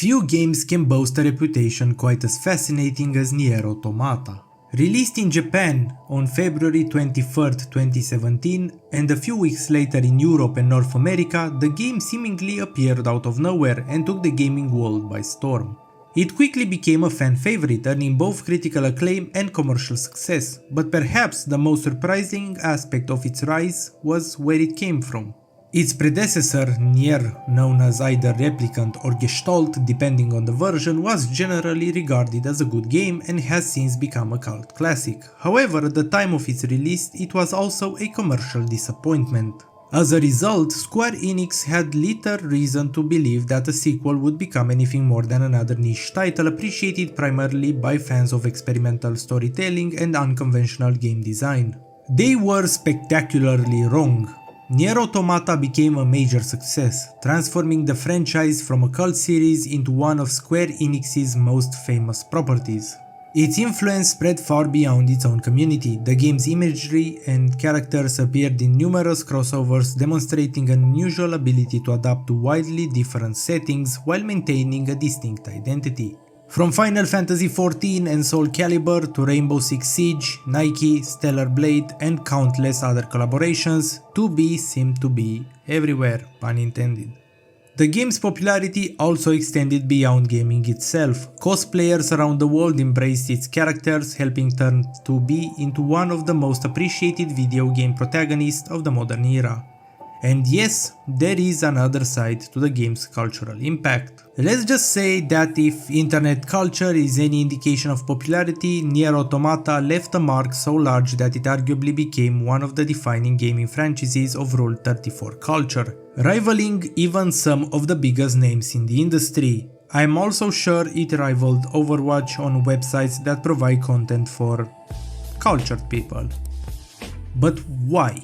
Few games can boast a reputation quite as fascinating as NieR Automata. Released in Japan on February 23, 2017, and a few weeks later in Europe and North America, the game seemingly appeared out of nowhere and took the gaming world by storm. It quickly became a fan favorite, earning both critical acclaim and commercial success, but perhaps the most surprising aspect of its rise was where it came from. Its predecessor, NieR, known as either Replicant or Gestalt depending on the version, was generally regarded as a good game and has since become a cult classic. However, at the time of its release, it was also a commercial disappointment. As a result, Square Enix had little reason to believe that a sequel would become anything more than another niche title appreciated primarily by fans of experimental storytelling and unconventional game design. They were spectacularly wrong. NieR Automata became a major success, transforming the franchise from a cult series into one of Square Enix's most famous properties. Its influence spread far beyond its own community. The game's imagery and characters appeared in numerous crossovers, demonstrating an unusual ability to adapt to widely different settings while maintaining a distinct identity. From Final Fantasy XIV and Soul Calibur to Rainbow Six Siege, Nike, Stellar Blade, and countless other collaborations, 2B seemed to be everywhere, pun intended. The game's popularity also extended beyond gaming itself. Cosplayers around the world embraced its characters, helping turn 2B into one of the most appreciated video game protagonists of the modern era. And yes, there is another side to the game's cultural impact. Let's just say that if internet culture is any indication of popularity, NieR Automata left a mark so large that it arguably became one of the defining gaming franchises of Rule 34 culture, rivaling even some of the biggest names in the industry. I'm also sure it rivaled Overwatch on websites that provide content for cultured people. But why?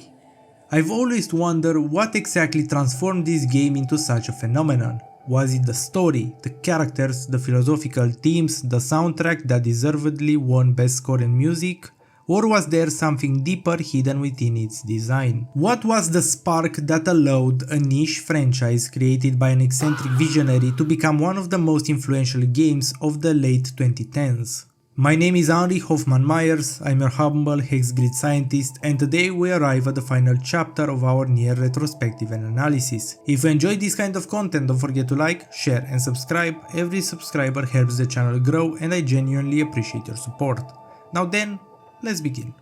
I've always wondered what exactly transformed this game into such a phenomenon. Was it the story, the characters, the philosophical themes, the soundtrack that deservedly won Best Score in Music? Or was there something deeper hidden within its design? What was the spark that allowed a niche franchise created by an eccentric visionary to become one of the most influential games of the late 2010s? My name is Henry Hoffman Myers, I'm your humble hex grid scientist, and today we arrive at the final chapter of our NieR Retrospective and Analysis. If you enjoy this kind of content, don't forget to like, share and subscribe. Every subscriber helps the channel grow and I genuinely appreciate your support. Now then, let's begin.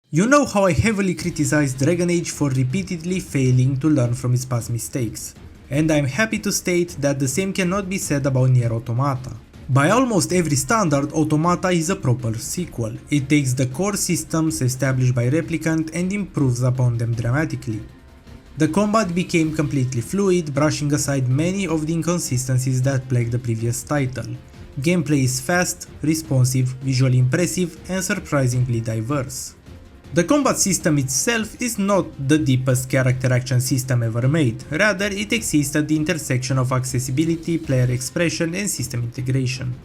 You know how I heavily criticized Dragon Age for repeatedly failing to learn from its past mistakes. And I'm happy to state that the same cannot be said about NieR Automata. By almost every standard, Automata is a proper sequel. It takes the core systems established by Replicant and improves upon them dramatically. The combat became completely fluid, brushing aside many of the inconsistencies that plagued the previous title. Gameplay is fast, responsive, visually impressive, and surprisingly diverse. The combat system itself is not the deepest character action system ever made, rather it exists at the intersection of accessibility, player expression and system integration.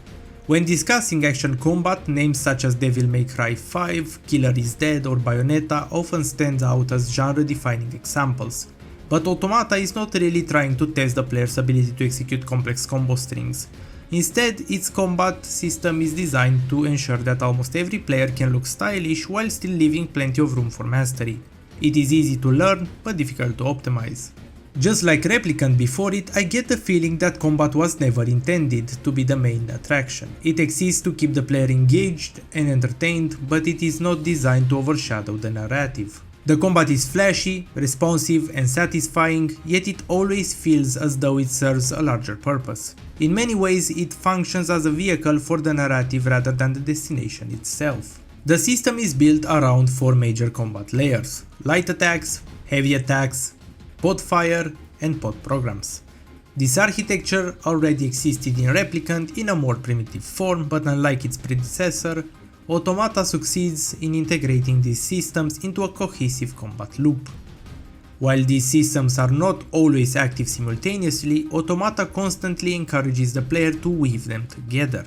When discussing action combat, names such as Devil May Cry 5, Killer is Dead or Bayonetta often stand out as genre-defining examples. But Automata is not really trying to test the player's ability to execute complex combo strings. Instead, its combat system is designed to ensure that almost every player can look stylish while still leaving plenty of room for mastery. It is easy to learn, but difficult to optimize. Just like Replicant before it, I get the feeling that combat was never intended to be the main attraction. It exists to keep the player engaged and entertained, but it is not designed to overshadow the narrative. The combat is flashy, responsive and satisfying, yet it always feels as though it serves a larger purpose. In many ways, it functions as a vehicle for the narrative rather than the destination itself. The system is built around 4 major combat layers: light attacks, heavy attacks, pod fire and pod programs. This architecture already existed in Replicant in a more primitive form, but unlike its predecessor, Automata succeeds in integrating these systems into a cohesive combat loop. While these systems are not always active simultaneously, Automata constantly encourages the player to weave them together.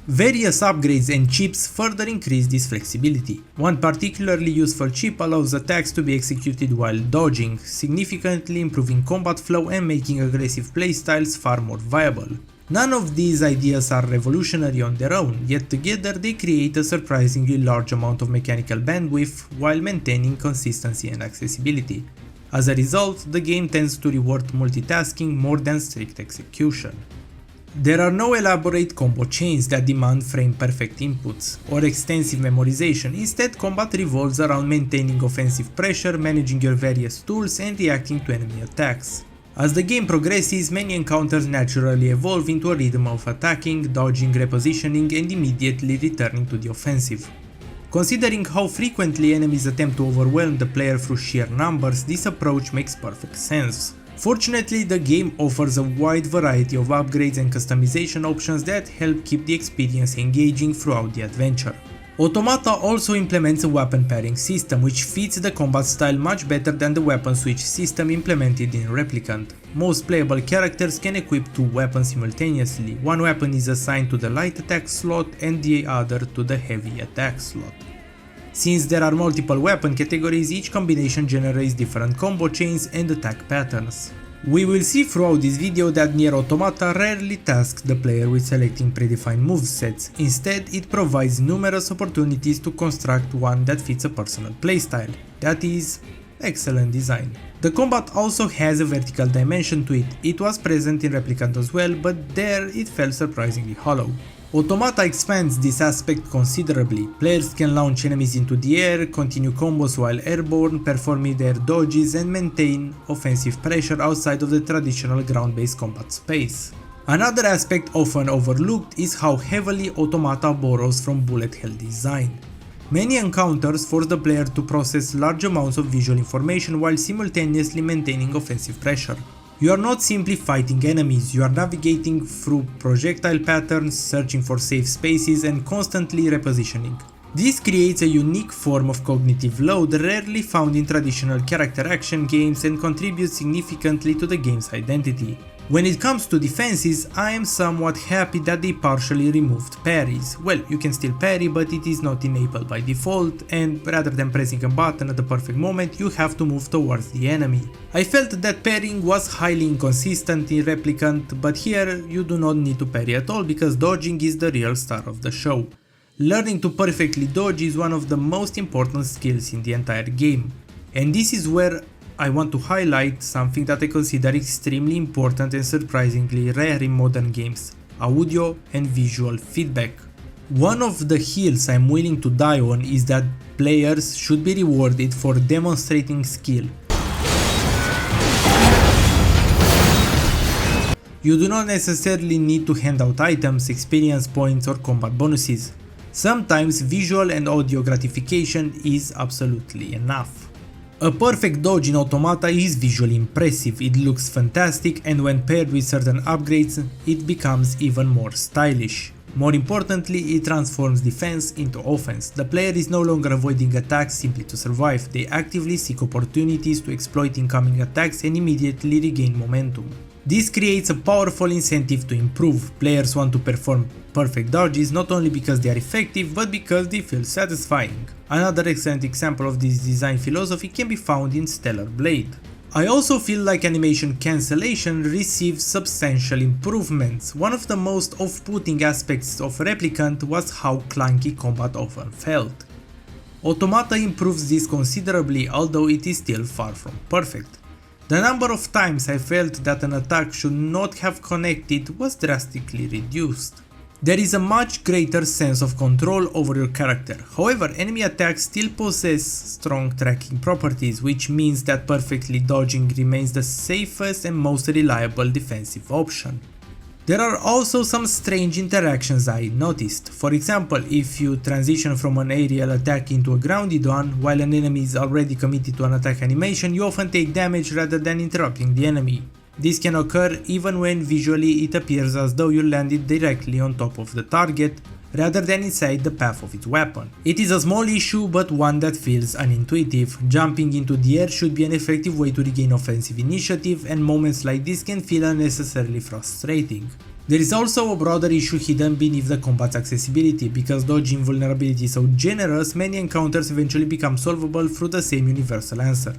Various upgrades and chips further increase this flexibility. One particularly useful chip allows attacks to be executed while dodging, significantly improving combat flow and making aggressive playstyles far more viable. None of these ideas are revolutionary on their own, yet together they create a surprisingly large amount of mechanical bandwidth while maintaining consistency and accessibility. As a result, the game tends to reward multitasking more than strict execution. There are no elaborate combo chains that demand frame-perfect inputs or extensive memorization. Instead, combat revolves around maintaining offensive pressure, managing your various tools, and reacting to enemy attacks. As the game progresses, many encounters naturally evolve into a rhythm of attacking, dodging, repositioning, and immediately returning to the offensive. Considering how frequently enemies attempt to overwhelm the player through sheer numbers, this approach makes perfect sense. Fortunately, the game offers a wide variety of upgrades and customization options that help keep the experience engaging throughout the adventure. Automata also implements a weapon pairing system which fits the combat style much better than the weapon switch system implemented in Replicant. Most playable characters can equip two weapons simultaneously. One weapon is assigned to the light attack slot and the other to the heavy attack slot. Since there are multiple weapon categories, each combination generates different combo chains and attack patterns. We will see throughout this video that NieR Automata rarely tasks the player with selecting predefined movesets. Instead, it provides numerous opportunities to construct one that fits a personal playstyle. That is, excellent design. The combat also has a vertical dimension to it. It was present in Replicant as well, but there it felt surprisingly hollow. Automata expands this aspect considerably. Players can launch enemies into the air, continue combos while airborne, perform mid-air dodges, and maintain offensive pressure outside of the traditional ground-based combat space. Another aspect often overlooked is how heavily Automata borrows from bullet hell design. Many encounters force the player to process large amounts of visual information while simultaneously maintaining offensive pressure. You are not simply fighting enemies, you are navigating through projectile patterns, searching for safe spaces, and constantly repositioning. This creates a unique form of cognitive load rarely found in traditional character action games and contributes significantly to the game's identity. When it comes to defenses, I am somewhat happy that they partially removed parries. Well, you can still parry, but it is not enabled by default, and rather than pressing a button at the perfect moment, you have to move towards the enemy. I felt that parrying was highly inconsistent in Replicant, but here you do not need to parry at all because dodging is the real star of the show. Learning to perfectly dodge is one of the most important skills in the entire game, and this is where I want to highlight something that I consider extremely important and surprisingly rare in modern games: audio and visual feedback. One of the hills I'm willing to die on is that players should be rewarded for demonstrating skill. You do not necessarily need to hand out items, experience points, or combat bonuses. Sometimes visual and audio gratification is absolutely enough. A perfect dodge in Automata is visually impressive, it looks fantastic, and when paired with certain upgrades, it becomes even more stylish. More importantly, it transforms defense into offense. The player is no longer avoiding attacks simply to survive, they actively seek opportunities to exploit incoming attacks and immediately regain momentum. This creates a powerful incentive to improve. Players want to perform perfect dodges not only because they are effective, but because they feel satisfying. Another excellent example of this design philosophy can be found in Stellar Blade. I also feel like animation cancellation receives substantial improvements. One of the most off-putting aspects of Replicant was how clunky combat often felt. Automata improves this considerably, although it is still far from perfect. The number of times I felt that an attack should not have connected was drastically reduced. There is a much greater sense of control over your character. However, enemy attacks still possess strong tracking properties, which means that perfectly dodging remains the safest and most reliable defensive option. There are also some strange interactions I noticed. For example, if you transition from an aerial attack into a grounded one, while an enemy is already committed to an attack animation, you often take damage rather than interrupting the enemy. This can occur even when visually it appears as though you landed directly on top of the target, rather than inside the path of its weapon. It is a small issue, but one that feels unintuitive. Jumping into the air should be an effective way to regain offensive initiative, and moments like this can feel unnecessarily frustrating. There is also a broader issue hidden beneath the combat's accessibility. Because dodge invulnerability is so generous, many encounters eventually become solvable through the same universal answer: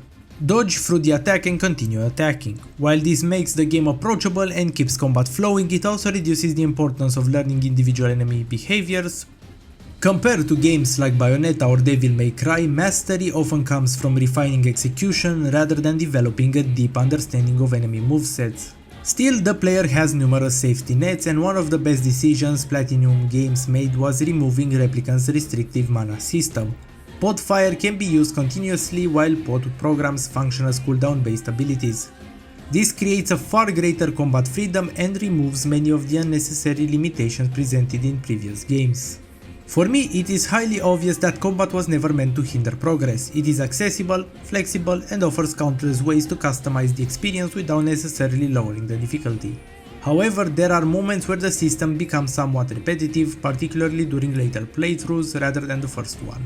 dodge through the attack and continue attacking. While this makes the game approachable and keeps combat flowing, it also reduces the importance of learning individual enemy behaviors. Compared to games like Bayonetta or Devil May Cry, mastery often comes from refining execution rather than developing a deep understanding of enemy movesets. Still, the player has numerous safety nets, and one of the best decisions PlatinumGames made was removing Replicant's restrictive mana system. Pot Fire can be used continuously while Pot programs function as cooldown based abilities. This creates a far greater combat freedom and removes many of the unnecessary limitations presented in previous games. For me, it is highly obvious that combat was never meant to hinder progress. It is accessible, flexible, and offers countless ways to customize the experience without necessarily lowering the difficulty. However, there are moments where the system becomes somewhat repetitive, particularly during later playthroughs rather than the first one.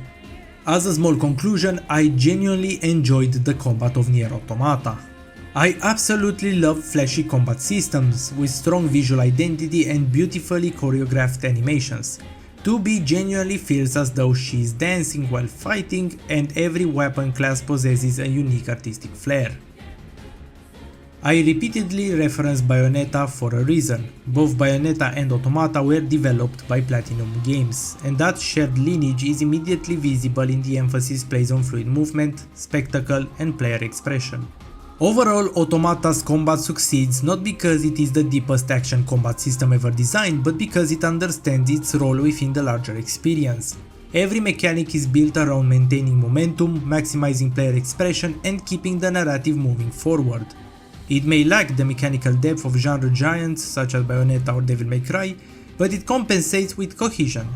As a small conclusion, I genuinely enjoyed the combat of NieR Automata. I absolutely love flashy combat systems with strong visual identity and beautifully choreographed animations. 2B genuinely feels as though she is dancing while fighting, and every weapon class possesses a unique artistic flair. I repeatedly reference Bayonetta for a reason. Both Bayonetta and Automata were developed by PlatinumGames, and that shared lineage is immediately visible in the emphasis placed on fluid movement, spectacle, and player expression. Overall, Automata's combat succeeds not because it is the deepest action combat system ever designed, but because it understands its role within the larger experience. Every mechanic is built around maintaining momentum, maximizing player expression, and keeping the narrative moving forward. It may lack the mechanical depth of genre giants such as Bayonetta or Devil May Cry, but it compensates with cohesion.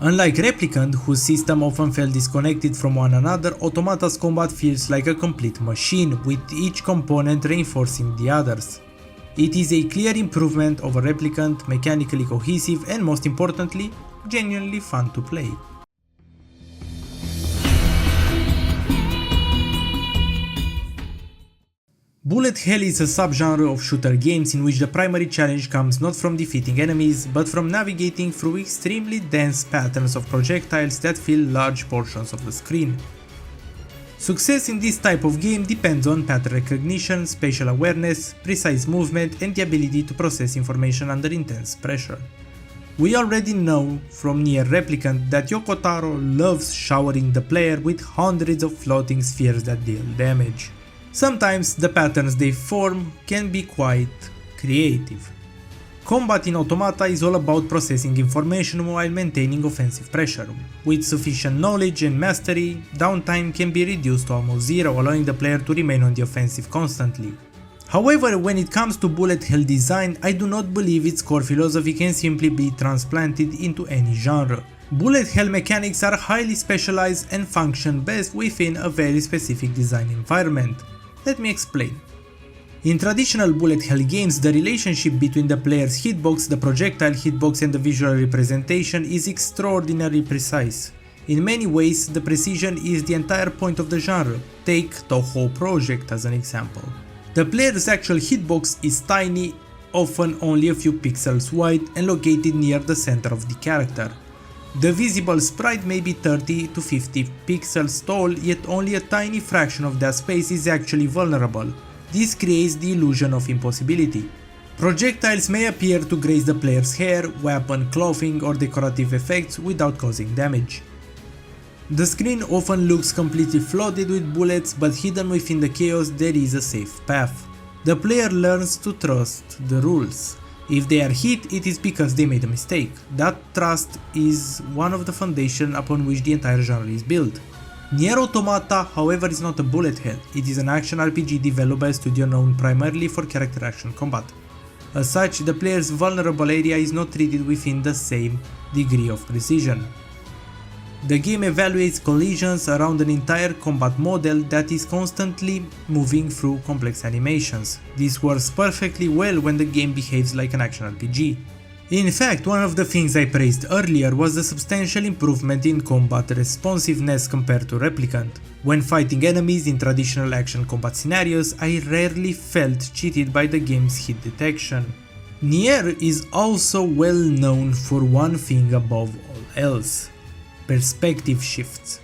Unlike Replicant, whose system often felt disconnected from one another, Automata's combat feels like a complete machine, with each component reinforcing the others. It is a clear improvement over Replicant, mechanically cohesive, and most importantly, genuinely fun to play. Bullet hell is a subgenre of shooter games in which the primary challenge comes not from defeating enemies, but from navigating through extremely dense patterns of projectiles that fill large portions of the screen. Success in this type of game depends on pattern recognition, spatial awareness, precise movement, and the ability to process information under intense pressure. We already know from NieR Replicant that Yoko Taro loves showering the player with hundreds of floating spheres that deal damage. Sometimes the patterns they form can be quite creative. Combat in Automata is all about processing information while maintaining offensive pressure. With sufficient knowledge and mastery, downtime can be reduced to almost zero, allowing the player to remain on the offensive constantly. However, when it comes to bullet hell design, I do not believe its core philosophy can simply be transplanted into any genre. Bullet hell mechanics are highly specialized and function best within a very specific design environment. Let me explain. In traditional bullet hell games, the relationship between the player's hitbox, the projectile hitbox, and the visual representation is extraordinarily precise. In many ways, the precision is the entire point of the genre. Take Touhou Project as an example. The player's actual hitbox is tiny, often only a few pixels wide, and located near the center of the character. The visible sprite may be 30 to 50 pixels tall, yet only a tiny fraction of that space is actually vulnerable. This creates the illusion of impossibility. Projectiles may appear to graze the player's hair, weapon, clothing, or decorative effects without causing damage. The screen often looks completely flooded with bullets, but hidden within the chaos there is a safe path. The player learns to trust the rules. If they are hit, it is because they made a mistake. That trust is one of the foundations upon which the entire genre is built. NieR Automata, however, is not a bullet hell. It is an action RPG developed by a studio known primarily for character action combat. As such, the player's vulnerable area is not treated within the same degree of precision. The game evaluates collisions around an entire combat model that is constantly moving through complex animations. This works perfectly well when the game behaves like an action RPG. In fact, one of the things I praised earlier was the substantial improvement in combat responsiveness compared to Replicant. When fighting enemies in traditional action combat scenarios, I rarely felt cheated by the game's hit detection. NieR is also well known for one thing above all else: perspective shifts.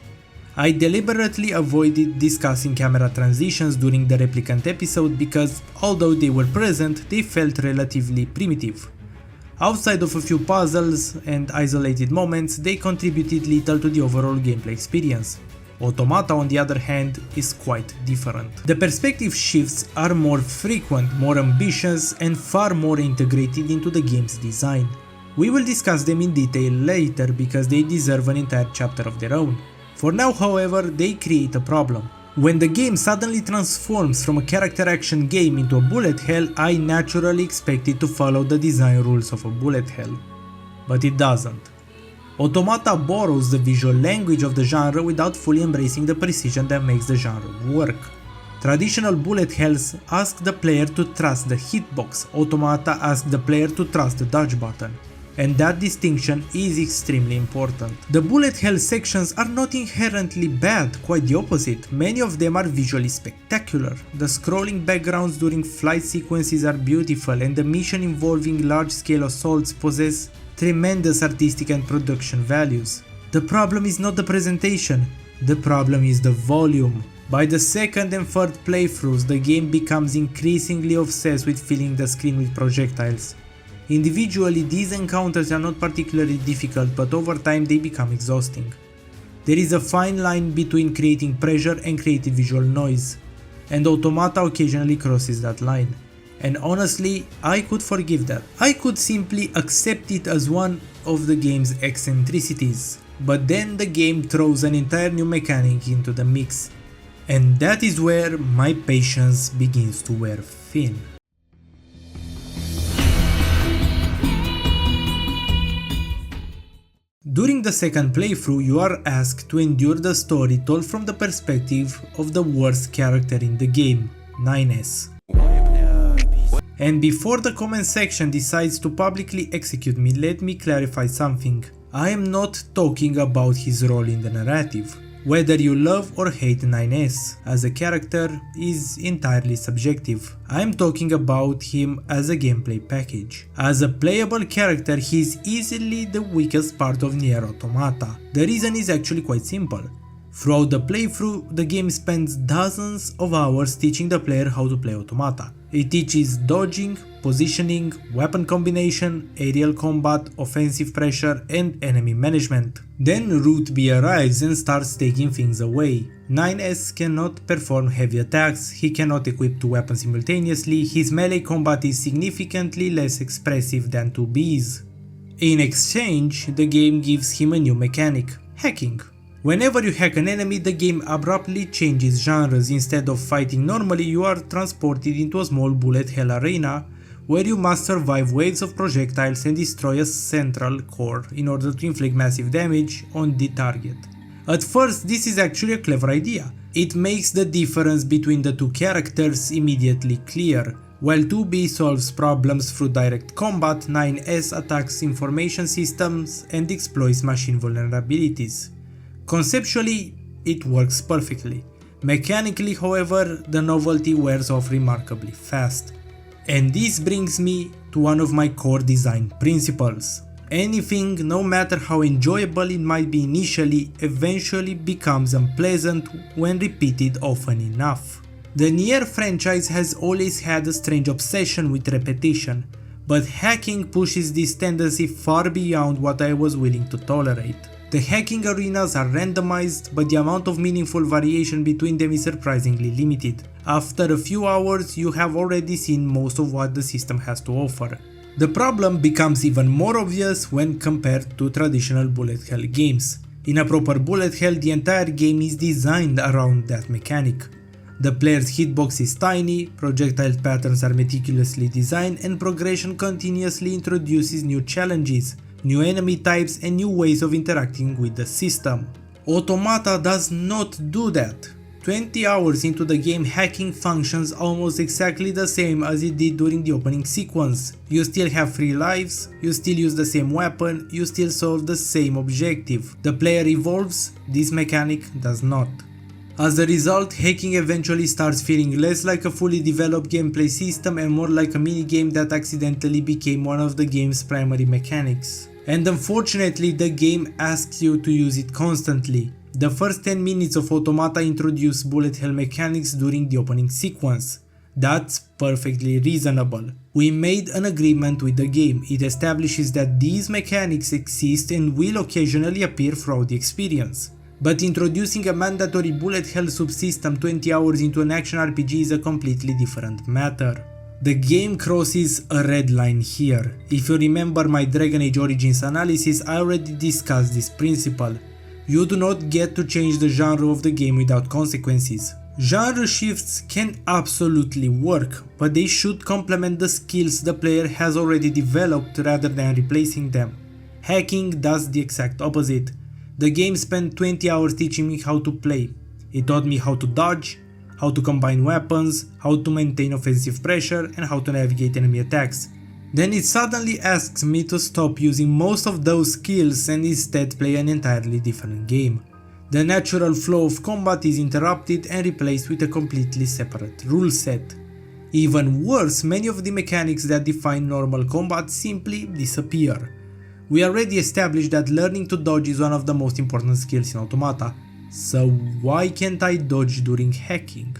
I deliberately avoided discussing camera transitions during the replicant episode because, although they were present, they felt relatively primitive. Outside of a few puzzles and isolated moments, they contributed little to the overall gameplay experience. Automata, on the other hand, is quite different. The perspective shifts are more frequent, more ambitious, and far more integrated into the game's design. We will discuss them in detail later because they deserve an entire chapter of their own. For now, however, they create a problem. When the game suddenly transforms from a character action game into a bullet hell, I naturally expect it to follow the design rules of a bullet hell. But it doesn't. Automata borrows the visual language of the genre without fully embracing the precision that makes the genre work. Traditional bullet hells ask the player to trust the hitbox, Automata asks the player to trust the dodge button. And that distinction is extremely important. The bullet hell sections are not inherently bad, quite the opposite. Many of them are visually spectacular. The scrolling backgrounds during flight sequences are beautiful, and the mission involving large-scale assaults possess tremendous artistic and production values. The problem is not the presentation, the problem is the volume. By the second and third playthroughs, the game becomes increasingly obsessed with filling the screen with projectiles. Individually, these encounters are not particularly difficult, but over time they become exhausting. There is a fine line between creating pressure and creating visual noise, and Automata occasionally crosses that line. And honestly, I could forgive that. I could simply accept it as one of the game's eccentricities. But then the game throws an entire new mechanic into the mix. And that is where my patience begins to wear thin. During the second playthrough, you are asked to endure the story told from the perspective of the worst character in the game, NieR. And before the comment section decides to publicly execute me, let me clarify something. I am not talking about his role in the narrative. Whether you love or hate NieR as a character is entirely subjective. I am talking about him as a gameplay package. As a playable character, he is easily the weakest part of NieR Automata. The reason is actually quite simple. Throughout the playthrough, the game spends dozens of hours teaching the player how to play Automata. It teaches dodging, positioning, weapon combination, aerial combat, offensive pressure, and enemy management. Then Root B arrives and starts taking things away. NieR cannot perform heavy attacks, he cannot equip two weapons simultaneously, his melee combat is significantly less expressive than 2B's. In exchange, the game gives him a new mechanic: hacking. Whenever you hack an enemy, the game abruptly changes genres. Instead of fighting normally, you are transported into a small bullet hell arena where you must survive waves of projectiles and destroy a central core in order to inflict massive damage on the target. At first, this is actually a clever idea. It makes the difference between the two characters immediately clear. While 2B solves problems through direct combat, NieR attacks information systems and exploits machine vulnerabilities. Conceptually, it works perfectly. Mechanically, however, the novelty wears off remarkably fast. And this brings me to one of my core design principles. Anything, no matter how enjoyable it might be initially, eventually becomes unpleasant when repeated often enough. The NieR franchise has always had a strange obsession with repetition, but hacking pushes this tendency far beyond what I was willing to tolerate. The hacking arenas are randomized, but the amount of meaningful variation between them is surprisingly limited. After a few hours, you have already seen most of what the system has to offer. The problem becomes even more obvious when compared to traditional bullet hell games. In a proper bullet hell, the entire game is designed around that mechanic. The player's hitbox is tiny, projectile patterns are meticulously designed, and progression continuously introduces new challenges, new enemy types, and new ways of interacting with the system. Automata does not do that. 20 hours into the game, hacking functions almost exactly the same as it did during the opening sequence. You still have 3 lives, you still use the same weapon, you still solve the same objective. The player evolves, this mechanic does not. As a result, hacking eventually starts feeling less like a fully developed gameplay system and more like a minigame that accidentally became one of the game's primary mechanics. And unfortunately, the game asks you to use it constantly. The first 10 minutes of Automata introduce bullet hell mechanics during the opening sequence. That's perfectly reasonable. We made an agreement with the game. It establishes that these mechanics exist and will occasionally appear throughout the experience. But introducing a mandatory bullet hell subsystem 20 hours into an action RPG is a completely different matter. The game crosses a red line here. If you remember my Dragon Age Origins analysis, I already discussed this principle. You do not get to change the genre of the game without consequences. Genre shifts can absolutely work, but they should complement the skills the player has already developed rather than replacing them. Hacking does the exact opposite. The game spent 20 hours teaching me how to play. It taught me how to dodge, how to combine weapons, how to maintain offensive pressure, and how to navigate enemy attacks. Then it suddenly asks me to stop using most of those skills and instead play an entirely different game. The natural flow of combat is interrupted and replaced with a completely separate rule set. Even worse, many of the mechanics that define normal combat simply disappear. We already established that learning to dodge is one of the most important skills in Automata, so why can't I dodge during hacking?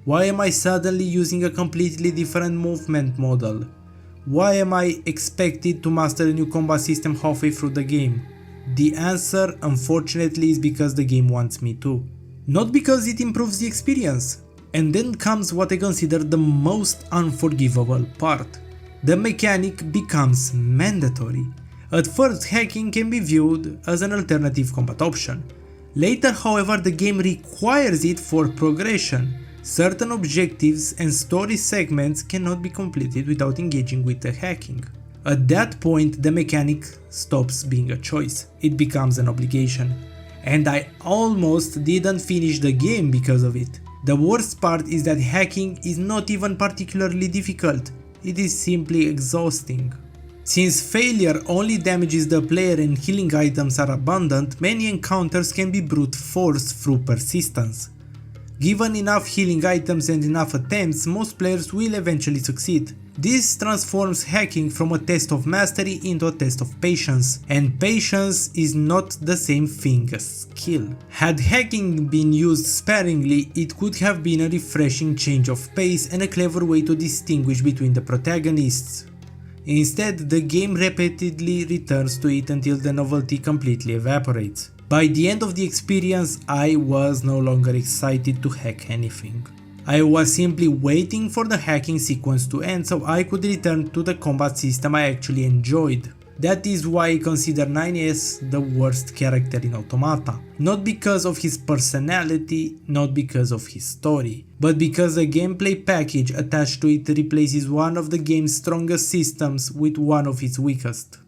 Why am I suddenly using a completely different movement model? Why am I expected to master a new combat system halfway through the game? The answer, unfortunately, is because the game wants me to. Not because it improves the experience. And then comes what I consider the most unforgivable part. The mechanic becomes mandatory. At first, hacking can be viewed as an alternative combat option. Later, however, the game requires it for progression. Certain objectives and story segments cannot be completed without engaging with the hacking. At that point, the mechanic stops being a choice, it becomes an obligation. And I almost didn't finish the game because of it. The worst part is that hacking is not even particularly difficult, it is simply exhausting. Since failure only damages the player and healing items are abundant, many encounters can be brute force through persistence. Given enough healing items and enough attempts, most players will eventually succeed. This transforms hacking from a test of mastery into a test of patience, and patience is not the same thing as skill. Had hacking been used sparingly, it could have been a refreshing change of pace and a clever way to distinguish between the protagonists. Instead, the game repeatedly returns to it until the novelty completely evaporates. By the end of the experience, I was no longer excited to hack anything. I was simply waiting for the hacking sequence to end so I could return to the combat system I actually enjoyed. That is why I consider NieR the worst character in Automata. Not because of his personality, not because of his story, but because the gameplay package attached to it replaces one of the game's strongest systems with one of its weakest.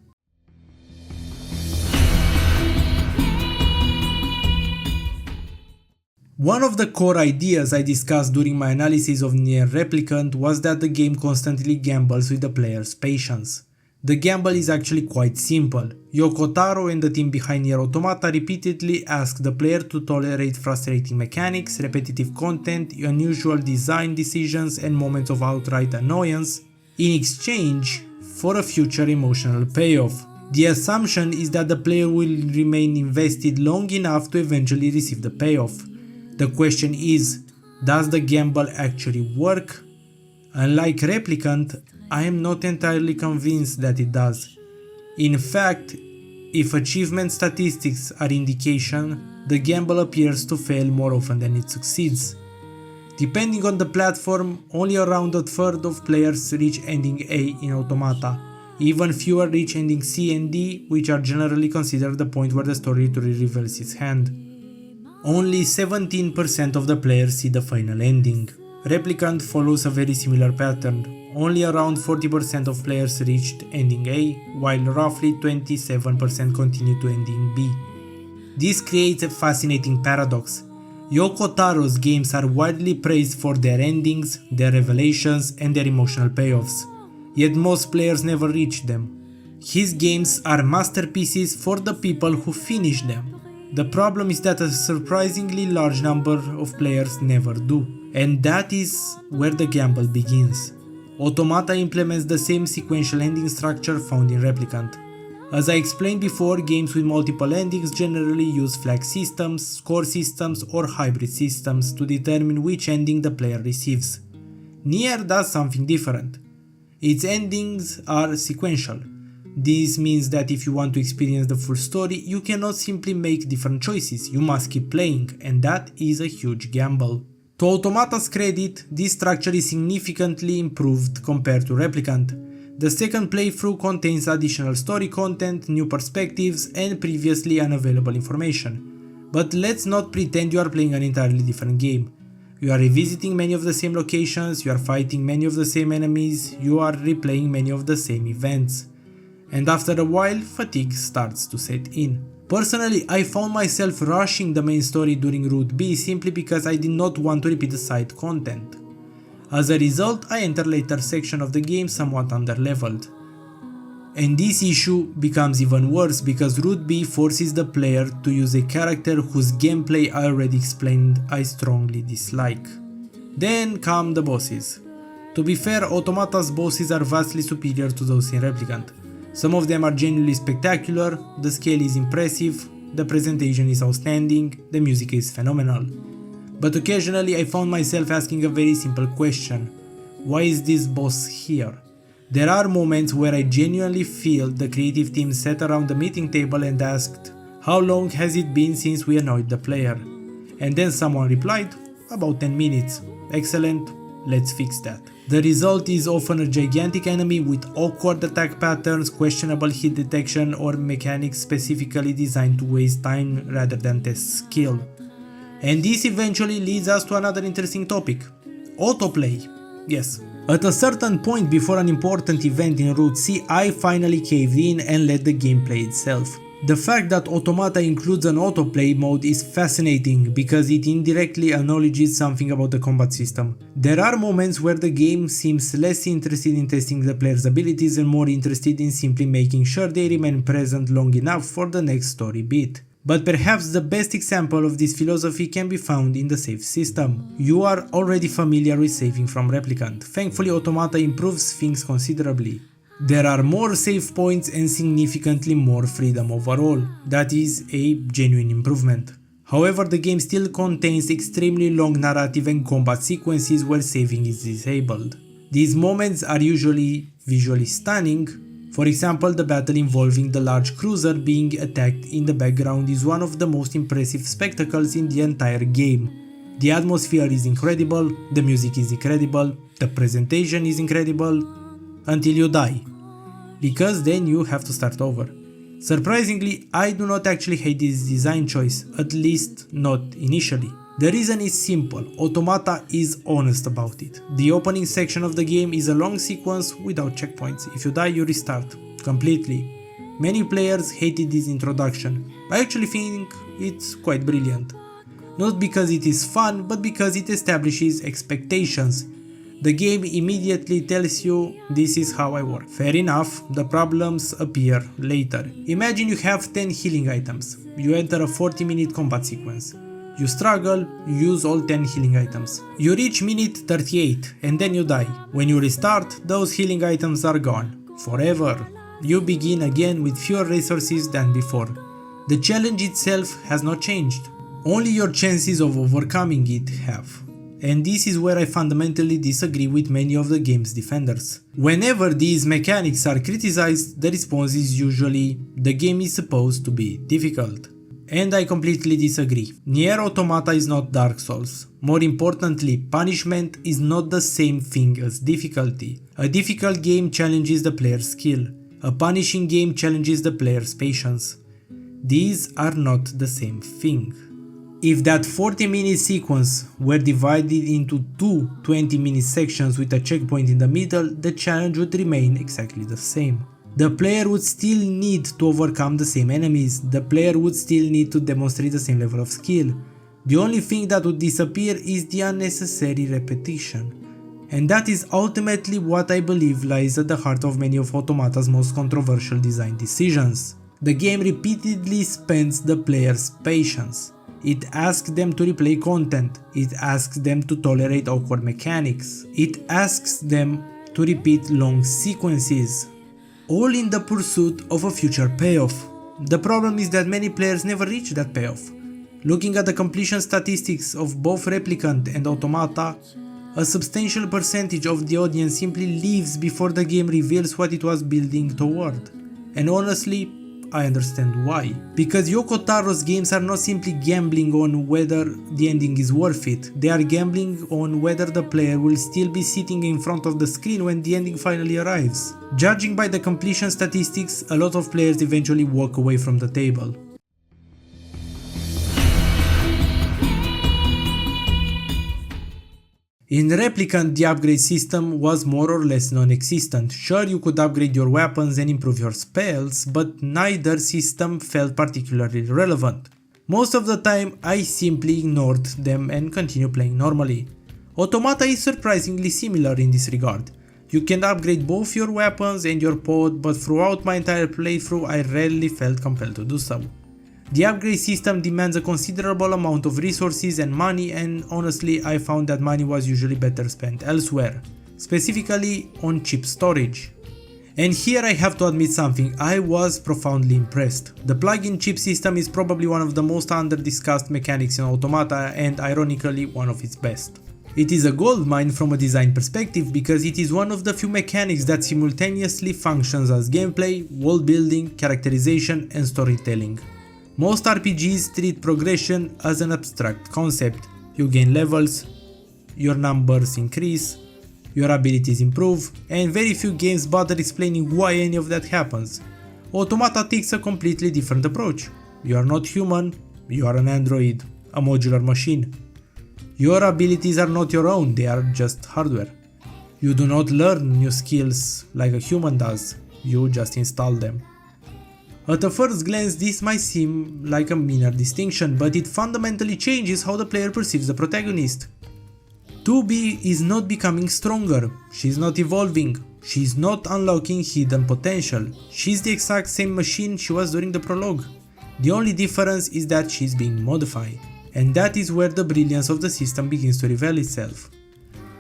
One of the core ideas I discussed during my analysis of NieR Replicant was that the game constantly gambles with the player's patience. The gamble is actually quite simple. Yoko, Taro and the team behind NieR Automata repeatedly ask the player to tolerate frustrating mechanics, repetitive content, unusual design decisions and moments of outright annoyance in exchange for a future emotional payoff. The assumption is that the player will remain invested long enough to eventually receive the payoff. The question is, does the gamble actually work? Unlike Replicant, I am not entirely convinced that it does. In fact, if achievement statistics are indication, the gamble appears to fail more often than it succeeds. Depending on the platform, only around a third of players reach ending A in Automata. Even fewer reach ending C and D, which are generally considered the point where the story truly reveals its hand. Only 17% of the players see the final ending. Replicant follows a very similar pattern. Only around 40% of players reached ending A, while roughly 27% continue to ending B. This creates a fascinating paradox. Yoko Taro's games are widely praised for their endings, their revelations, and their emotional payoffs. Yet most players never reach them. His games are masterpieces for the people who finish them. The problem is that a surprisingly large number of players never do, and that is where the gamble begins. Automata implements the same sequential ending structure found in Replicant. As I explained before, games with multiple endings generally use flag systems, score systems, or hybrid systems to determine which ending the player receives. NieR does something different. Its endings are sequential. This means that if you want to experience the full story, you cannot simply make different choices, you must keep playing, and that is a huge gamble. To Automata's credit, this structure is significantly improved compared to Replicant. The second playthrough contains additional story content, new perspectives, and previously unavailable information. But let's not pretend you are playing an entirely different game. You are revisiting many of the same locations, you are fighting many of the same enemies, you are replaying many of the same events. And after a while, fatigue starts to set in. Personally, I found myself rushing the main story during Route B simply because I did not want to repeat the side content. As a result, I entered later section of the game somewhat underleveled. And this issue becomes even worse because Route B forces the player to use a character whose gameplay I already explained I strongly dislike. Then come the bosses. To be fair, Automata's bosses are vastly superior to those in Replicant. Some of them are genuinely spectacular, the scale is impressive, the presentation is outstanding, the music is phenomenal. But occasionally I found myself asking a very simple question: why is this boss here? There are moments where I genuinely feel the creative team sat around the meeting table and asked, how long has it been since we annoyed the player? And then someone replied, about 10 minutes. Excellent, let's fix that. The result is often a gigantic enemy with awkward attack patterns, questionable hit detection, or mechanics specifically designed to waste time rather than test skill. And this eventually leads us to another interesting topic: autoplay. Yes. At a certain point before an important event in Route C, I finally caved in and let the game play itself. The fact that Automata includes an autoplay mode is fascinating because it indirectly acknowledges something about the combat system. There are moments where the game seems less interested in testing the player's abilities and more interested in simply making sure they remain present long enough for the next story beat. But perhaps the best example of this philosophy can be found in the save system. You are already familiar with saving from Replicant. Thankfully, Automata improves things considerably. There are more save points and significantly more freedom overall. That is a genuine improvement. However, the game still contains extremely long narrative and combat sequences where saving is disabled. These moments are usually visually stunning. For example, the battle involving the large cruiser being attacked in the background is one of the most impressive spectacles in the entire game. The atmosphere is incredible, the music is incredible, the presentation is incredible, until you die. Because then you have to start over. Surprisingly, I do not actually hate this design choice, at least not initially. The reason is simple: Automata is honest about it. The opening section of the game is a long sequence without checkpoints. If you die, you restart completely. Many players hated this introduction. I actually think it's quite brilliant. Not because it is fun, but because it establishes expectations. The game immediately tells you, this is how I work. Fair enough, the problems appear later. Imagine you have 10 healing items. You enter a 40-minute combat sequence. You struggle, you use all 10 healing items. You reach minute 38 and then you die. When you restart, those healing items are gone. Forever. You begin again with fewer resources than before. The challenge itself has not changed. Only your chances of overcoming it have. And this is where I fundamentally disagree with many of the game's defenders. Whenever these mechanics are criticized, the response is usually, the game is supposed to be difficult. And I completely disagree. NieR Automata is not Dark Souls. More importantly, punishment is not the same thing as difficulty. A difficult game challenges the player's skill. A punishing game challenges the player's patience. These are not the same thing. If that 40-minute sequence were divided into two 20-minute sections with a checkpoint in the middle, the challenge would remain exactly the same. The player would still need to overcome the same enemies, the player would still need to demonstrate the same level of skill. The only thing that would disappear is the unnecessary repetition. And that is ultimately what I believe lies at the heart of many of Automata's most controversial design decisions. The game repeatedly spends the player's patience. It asks them to replay content, it asks them to tolerate awkward mechanics, it asks them to repeat long sequences, all in the pursuit of a future payoff. The problem is that many players never reach that payoff. Looking at the completion statistics of both Replicant and Automata, a substantial percentage of the audience simply leaves before the game reveals what it was building toward. And honestly, I understand why. Because Yoko Taro's games are not simply gambling on whether the ending is worth it, they are gambling on whether the player will still be sitting in front of the screen when the ending finally arrives. Judging by the completion statistics, a lot of players eventually walk away from the table. In Replicant, the upgrade system was more or less non-existent. Sure, you could upgrade your weapons and improve your spells, but neither system felt particularly relevant. Most of the time, I simply ignored them and continued playing normally. Automata is surprisingly similar in this regard. You can upgrade both your weapons and your pod, but throughout my entire playthrough I rarely felt compelled to do so. The upgrade system demands a considerable amount of resources and money, and honestly I found that money was usually better spent elsewhere, specifically on chip storage. And here I have to admit something, I was profoundly impressed. The plug-in chip system is probably one of the most under-discussed mechanics in Automata and ironically one of its best. It is a goldmine from a design perspective because it is one of the few mechanics that simultaneously functions as gameplay, world building, characterization and storytelling. Most RPGs treat progression as an abstract concept. You gain levels, your numbers increase, your abilities improve, and very few games bother explaining why any of that happens. Automata takes a completely different approach. You are not human, you are an android, a modular machine. Your abilities are not your own, they are just hardware. You do not learn new skills like a human does, you just install them. At a first glance this might seem like a minor distinction, but it fundamentally changes how the player perceives the protagonist. 2B is not becoming stronger, she's not evolving, she's not unlocking hidden potential, she's the exact same machine she was during the prologue. The only difference is that she's being modified, and that is where the brilliance of the system begins to reveal itself.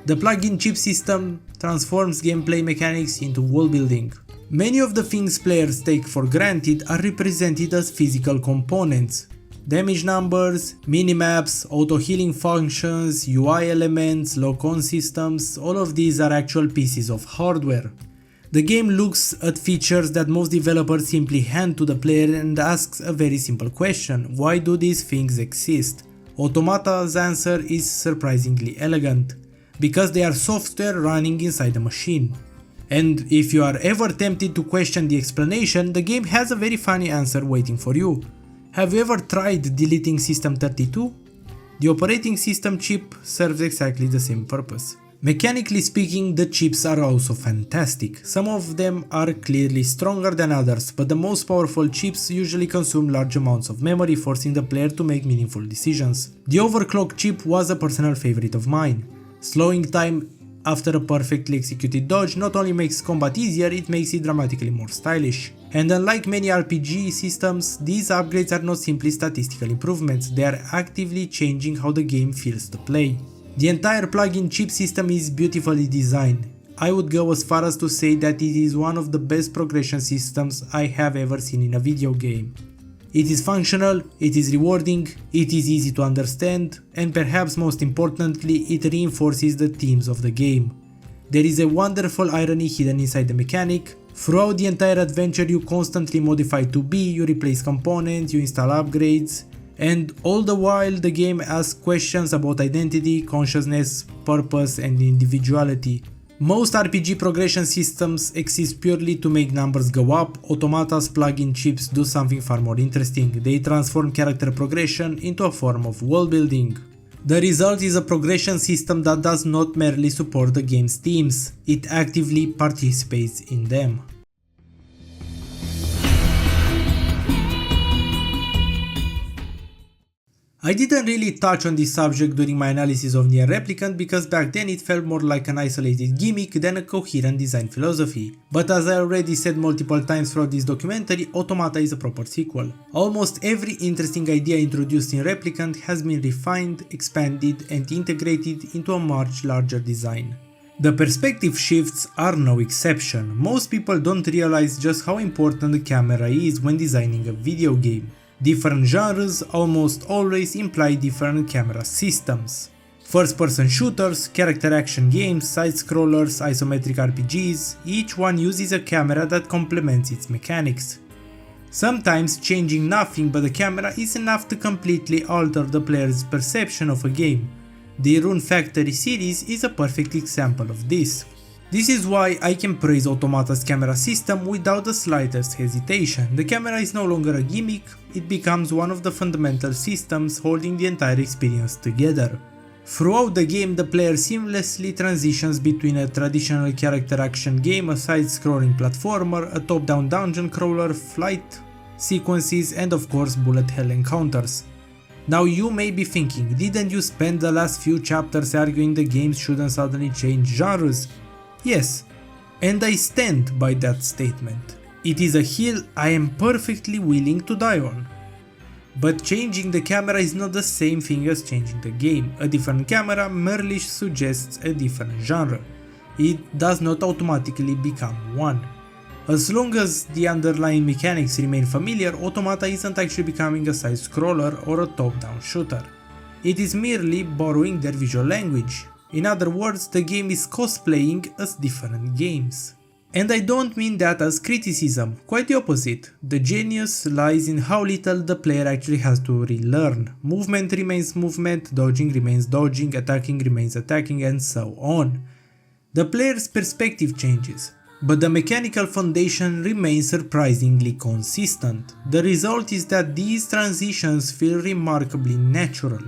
The plug-in chip system transforms gameplay mechanics into world building. Many of the things players take for granted are represented as physical components. Damage numbers, minimaps, auto-healing functions, UI elements, lock-on systems, all of these are actual pieces of hardware. The game looks at features that most developers simply hand to the player and asks a very simple question: why do these things exist? Automata's answer is surprisingly elegant: because they are software running inside a machine. And if you are ever tempted to question the explanation, the game has a very funny answer waiting for you. Have you ever tried deleting System 32? The operating system chip serves exactly the same purpose. Mechanically speaking, the chips are also fantastic. Some of them are clearly stronger than others, but the most powerful chips usually consume large amounts of memory, forcing the player to make meaningful decisions. The overclock chip was a personal favorite of mine. Slowing time after a perfectly executed dodge not only makes combat easier, it makes it dramatically more stylish. And unlike many RPG systems, these upgrades are not simply statistical improvements, they are actively changing how the game feels to play. The entire plug-in chip system is beautifully designed. I would go as far as to say that it is one of the best progression systems I have ever seen in a video game. It is functional, it is rewarding, it is easy to understand, and perhaps most importantly, it reinforces the themes of the game. There is a wonderful irony hidden inside the mechanic. Throughout the entire adventure you constantly modify 2B, you replace components, you install upgrades, and all the while the game asks questions about identity, consciousness, purpose, and individuality. Most RPG progression systems exist purely to make numbers go up. Automata's plug-in chips do something far more interesting. They transform character progression into a form of world building. The result is a progression system that does not merely support the game's themes, it actively participates in them. I didn't really touch on this subject during my analysis of NieR Replicant because back then it felt more like an isolated gimmick than a coherent design philosophy. But as I already said multiple times throughout this documentary, Automata is a proper sequel. Almost every interesting idea introduced in Replicant has been refined, expanded and integrated into a much larger design. The perspective shifts are no exception. Most people don't realize just how important the camera is when designing a video game. Different genres almost always imply different camera systems. First-person shooters, character action games, side-scrollers, isometric RPGs, each one uses a camera that complements its mechanics. Sometimes changing nothing but the camera is enough to completely alter the player's perception of a game. The Rune Factory series is a perfect example of this. This is why I can praise Automata's camera system without the slightest hesitation. The camera is no longer a gimmick, it becomes one of the fundamental systems holding the entire experience together. Throughout the game, the player seamlessly transitions between a traditional character action game, a side-scrolling platformer, a top-down dungeon crawler, flight sequences, and of course bullet hell encounters. Now you may be thinking, didn't you spend the last few chapters arguing the games shouldn't suddenly change genres? Yes, and I stand by that statement. It is a hill I am perfectly willing to die on. But changing the camera is not the same thing as changing the game. A different camera merely suggests a different genre. It does not automatically become one. As long as the underlying mechanics remain familiar, Automata isn't actually becoming a side-scroller or a top-down shooter. It is merely borrowing their visual language. In other words, the game is cosplaying as different games. And I don't mean that as criticism, quite the opposite. The genius lies in how little the player actually has to relearn. Movement remains movement, dodging remains dodging, attacking remains attacking, and so on. The player's perspective changes, but the mechanical foundation remains surprisingly consistent. The result is that these transitions feel remarkably natural.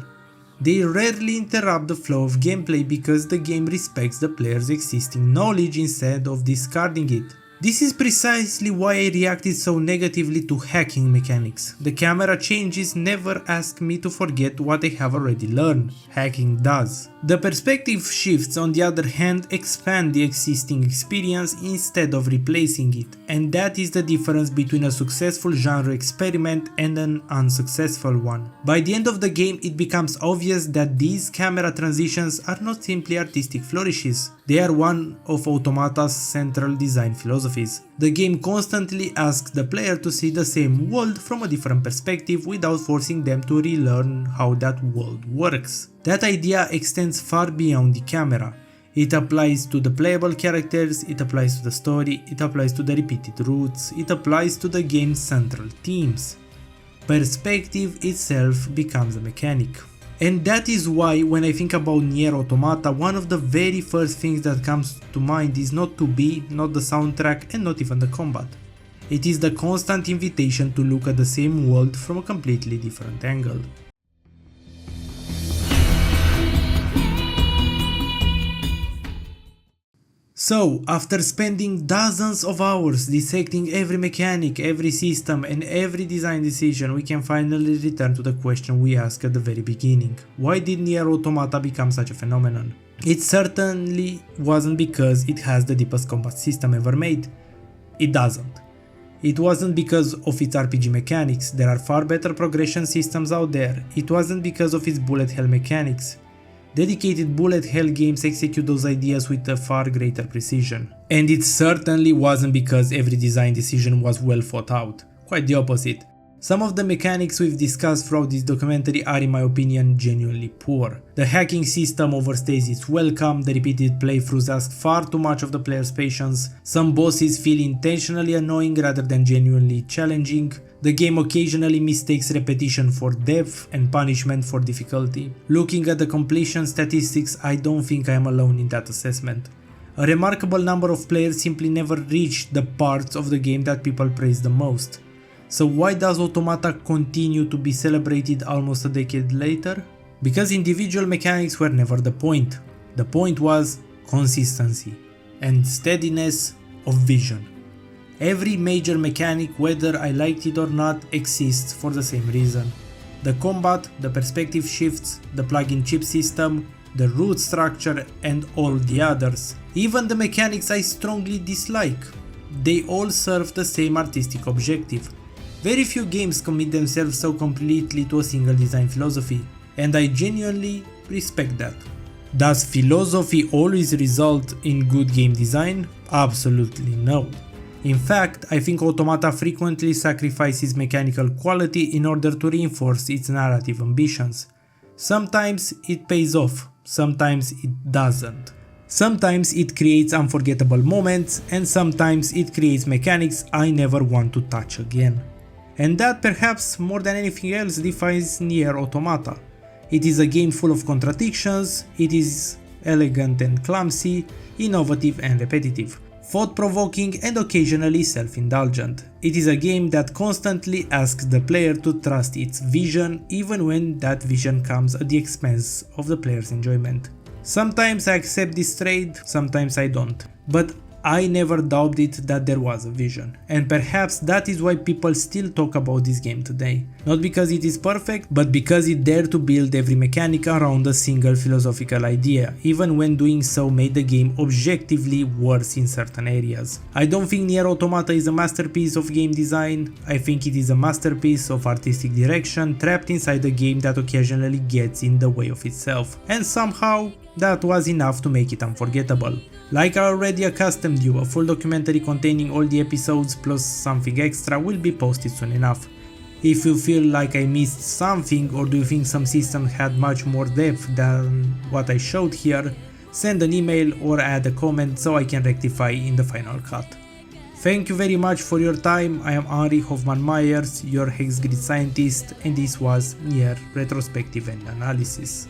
They rarely interrupt the flow of gameplay because the game respects the player's existing knowledge instead of discarding it. This is precisely why I reacted so negatively to hacking mechanics. The camera changes never ask me to forget what I have already learned. Hacking does. The perspective shifts, on the other hand, expand the existing experience instead of replacing it, and that is the difference between a successful genre experiment and an unsuccessful one. By the end of the game, it becomes obvious that these camera transitions are not simply artistic flourishes. They are one of Automata's central design philosophies. The game constantly asks the player to see the same world from a different perspective without forcing them to relearn how that world works. That idea extends far beyond the camera. It applies to the playable characters, it applies to the story, it applies to the repeated routes, it applies to the game's central themes. Perspective itself becomes a mechanic. And that is why when I think about NieR Automata, one of the very first things that comes to mind is not 2B, not the soundtrack, and not even the combat. It is the constant invitation to look at the same world from a completely different angle. So, after spending dozens of hours dissecting every mechanic, every system and every design decision, we can finally return to the question we asked at the very beginning. Why did NieR Automata become such a phenomenon? It certainly wasn't because it has the deepest combat system ever made. It doesn't. It wasn't because of its RPG mechanics, there are far better progression systems out there. It wasn't because of its bullet hell mechanics. Dedicated bullet hell games execute those ideas with a far greater precision. And it certainly wasn't because every design decision was well thought out. Quite the opposite. Some of the mechanics we've discussed throughout this documentary are, in my opinion, genuinely poor. The hacking system overstays its welcome, the repeated playthroughs ask far too much of the player's patience, some bosses feel intentionally annoying rather than genuinely challenging, the game occasionally mistakes repetition for depth and punishment for difficulty. Looking at the completion statistics, I don't think I am alone in that assessment. A remarkable number of players simply never reach the parts of the game that people praise the most. So why does Automata continue to be celebrated almost a decade later? Because individual mechanics were never the point. The point was consistency and steadiness of vision. Every major mechanic, whether I liked it or not, exists for the same reason. The combat, the perspective shifts, the plug-in chip system, the root structure and all the others. Even the mechanics I strongly dislike. They all serve the same artistic objective. Very few games commit themselves so completely to a single design philosophy, and I genuinely respect that. Does philosophy always result in good game design? Absolutely no. In fact, I think Automata frequently sacrifices mechanical quality in order to reinforce its narrative ambitions. Sometimes it pays off, sometimes it doesn't. Sometimes it creates unforgettable moments, and sometimes it creates mechanics I never want to touch again. And that perhaps more than anything else defines NieR Automata. It is a game full of contradictions, it is elegant and clumsy, innovative and repetitive, thought-provoking and occasionally self-indulgent. It is a game that constantly asks the player to trust its vision even when that vision comes at the expense of the player's enjoyment. Sometimes I accept this trade, sometimes I don't, but I never doubted that there was a vision, and perhaps that is why people still talk about this game today. Not because it is perfect, but because it dared to build every mechanic around a single philosophical idea, even when doing so made the game objectively worse in certain areas. I don't think NieR Automata is a masterpiece of game design, I think it is a masterpiece of artistic direction trapped inside a game that occasionally gets in the way of itself, and somehow that was enough to make it unforgettable. Like I already accustomed you, a full documentary containing all the episodes plus something extra will be posted soon enough. If you feel like I missed something or do you think some system had much more depth than what I showed here, send an email or add a comment so I can rectify in the final cut. Thank you very much for your time. I am Henri Hoffman-Myers, your Hex Grid scientist, and this was NieR Retrospective and Analysis.